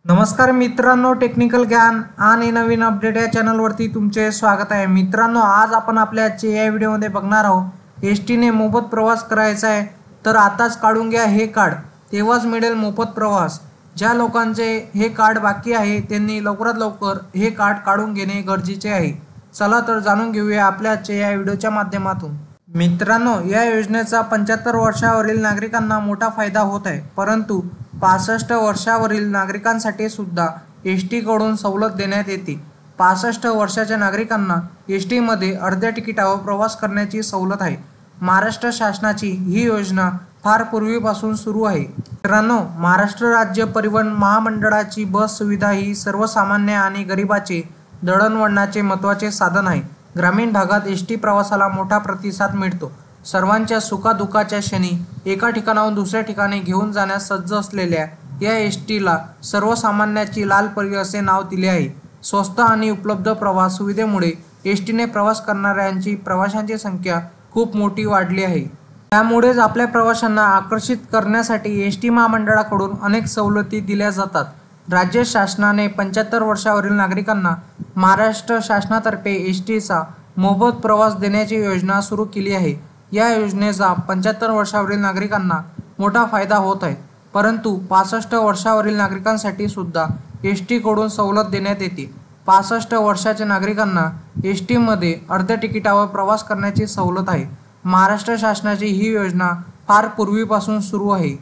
नमस्कार मित्रांनो, टेक्निकल ज्ञान आणि नवीन अपडेट या चॅनलवरती तुमचे स्वागत आहे। मित्रांनो, आज आपण आपल्या या व्हिडिओमध्ये बघणार आहोत एसटीने मोफत प्रवास करायचा आहे तर आताच काढून घ्या हे कार्ड, तेव्हाच मिळेल मोफत प्रवास। ज्या लोकांचे हे कार्ड बाकी आहे त्यांनी लवकरात लवकर हे कार्ड काढून घेणे गरजेचे आहे। चला तर जाणून घेऊया आपल्या या व्हिडिओच्या माध्यमातून। मित्रांनो, या योजनेचा 75 वर्षावरील नागरिकांना मोठा फायदा होत आहे, परंतु 65 वर्षावरील नागरिकांसाठी सुद्धा एसटी कडून सवलत देण्यात येते। 65 वर्षाच्या नागरिकांना एसटी मध्ये अर्ध्या तिकिटावर प्रवास करण्याची सवलत आहे। महाराष्ट्र शासनाची ही योजना फार पूर्वीपासून सुरू आहे। मित्रांनो, महाराष्ट्र राज्य परिवहन महामंडळाची बस सुविधा ही सर्वसामान्य आणि गरिबांचे दळणवळणाचे महत्त्वाचे साधन आहे। ग्रामीण भागात एसटी प्रवासाला मोठा प्रतिसाद मिळतो। सर्वांच्या सुखादुःखाच्या क्षणी एका ठिकाणाहून दुसऱ्या ठिकाणी घेऊन जाण्यास सज्ज असलेल्या या एसटीला सर्वसामान्याची लाल परी असे नाव दिले आहे। स्वस्त आणि उपलब्ध प्रवास सुविधेमुळे एसटीने प्रवास करणाऱ्यांची प्रवाशांची संख्या खूप मोठी वाढली आहे। त्यामुळेच आपल्या प्रवाशांना आकर्षित करण्यासाठी एसटी महामंडळाकडून अनेक सवलती दिल्या जातात। राज्य शासनाने 75 वर्षावरील नागरिकांना महाराष्ट्र शासनातर्फे एसटीचा मोफत प्रवास देण्याची योजना सुरू केली आहे। या योजनेचा 75 वर्षावरील नागरिकांना मोठा फायदा होत आहे, परंतु 65 वर्षावरील नागरिकांसाठी सुद्धा एसटी कडून सवलत देण्यात येते। 65 वर्षाच्या नागरिकांना एसटी मध्ये अर्ध्या तिकिटावर प्रवास करण्याची सवलत आहे। महाराष्ट्र शासनाची ही योजना फार पूर्वीपासून सुरू आहे।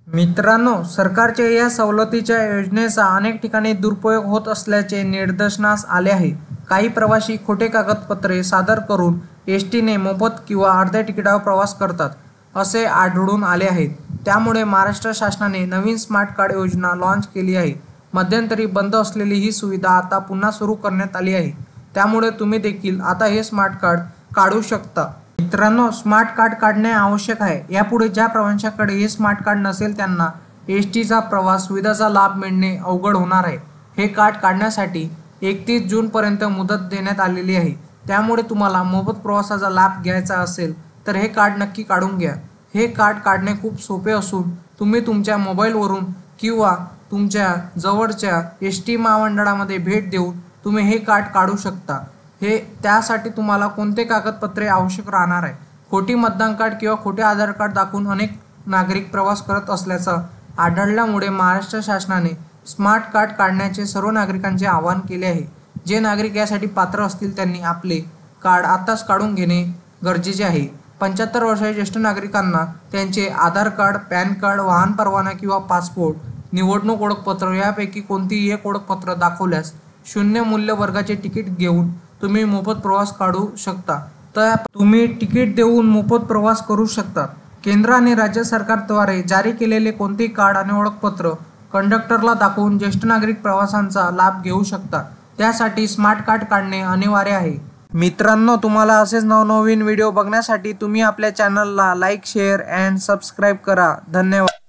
मित्रांनो, सरकारच्या या सवलतीच्या योजनेचा अनेक ठिकाणी दुरुपयोग होत असल्याचे निदर्शनास आले आहे। काही प्रवासी खोटे कागदपत्रे सादर करून एसटीने मोफत किंवा अर्ध्या तिकिटावर प्रवास करतात असे आढळून आले आहे। त्यामुळे महाराष्ट्र शासनाने नवीन स्मार्ट कार्ड योजना लॉन्च केली आहे। मध्यंतरी बंद असलेली ही सुविधा आता पुन्हा सुरू करण्यात आली आहे। त्यामुळे तुम्ही देखील आता हे स्मार्ट कार्ड काढू शकता। मित्रांनो, स्मार्ट कार्ड काढणे आवश्यक आहे। यापुढे ज्या प्रवाशांकडे हे स्मार्ट कार्ड नसेल त्यांना एसटीचा प्रवास सुविधेचा लाभ मिळणे अवघड होणार आहे। हे कार्ड काढण्यासाठी 31 जून पर्यंत मुदत देण्यात आलेली आहे। त्यामुळे तुम्हाला मोफत प्रवासाचा लाभ घ्यायचा असेल तर हे कार्ड नक्की काढून घ्या। हे कार्ड काढणे खूप सोपे असून तुम्ही तुमच्या मोबाईलवरून किंवा तुमच्या जवळच्या एसटी महामंडळामध्ये भेट देऊन तुम्ही हे कार्ड काढू शकता। त्यासाठी तुम्हाला कोणते कागदपत्रे आवश्यक राहणार आहे? खोटी मतदान कार्ड किंवा खोटे आधार कार्ड दाखवून अनेक नागरिक प्रवास करत असल्याचं आढळल्यामुळे महाराष्ट्र शासनाने स्मार्ट कार्ड काढण्याचे सर्व नागरिकांचे आवाहन केले आहे। जे नागरिक यासाठी पात्र असतील त्यांनी आपले कार्ड आताच काढून घेणे गरजेचे आहे। 75 वर्षाच्या ज्येष्ठ नागरिकांना त्यांचे आधार कार्ड, पॅन कार्ड, वाहन परवाना किंवा पासपोर्ट, निवडणूक ओळखपत्र यापैकी कोणतीही एक ओळखपत्र दाखवल्यास शून्य मूल्य वर्गाचे तिकीट घेऊन तुम्ही मोफत प्रवास काढू शकता। तर तुम्ही तिकीट देऊन मोफत प्रवास करू शकता। केंद्र आणि राज्य सरकारद्वारे जारी केलेले कोणतेही कार्ड आणि ओळखपत्र कंडक्टरला दाखवून ज्येष्ठ नागरिक प्रवासांचा लाभ घेऊ शकता। त्यासाठी स्मार्ट कार्ड काढणे अनिवार्य आहे। मित्रांनो, तुम्हाला असेच नवनवीन व्हिडिओ बघण्यासाठी तुम्ही आपल्या चॅनलला लाईक, शेअर अँड सबस्क्राईब करा। धन्यवाद।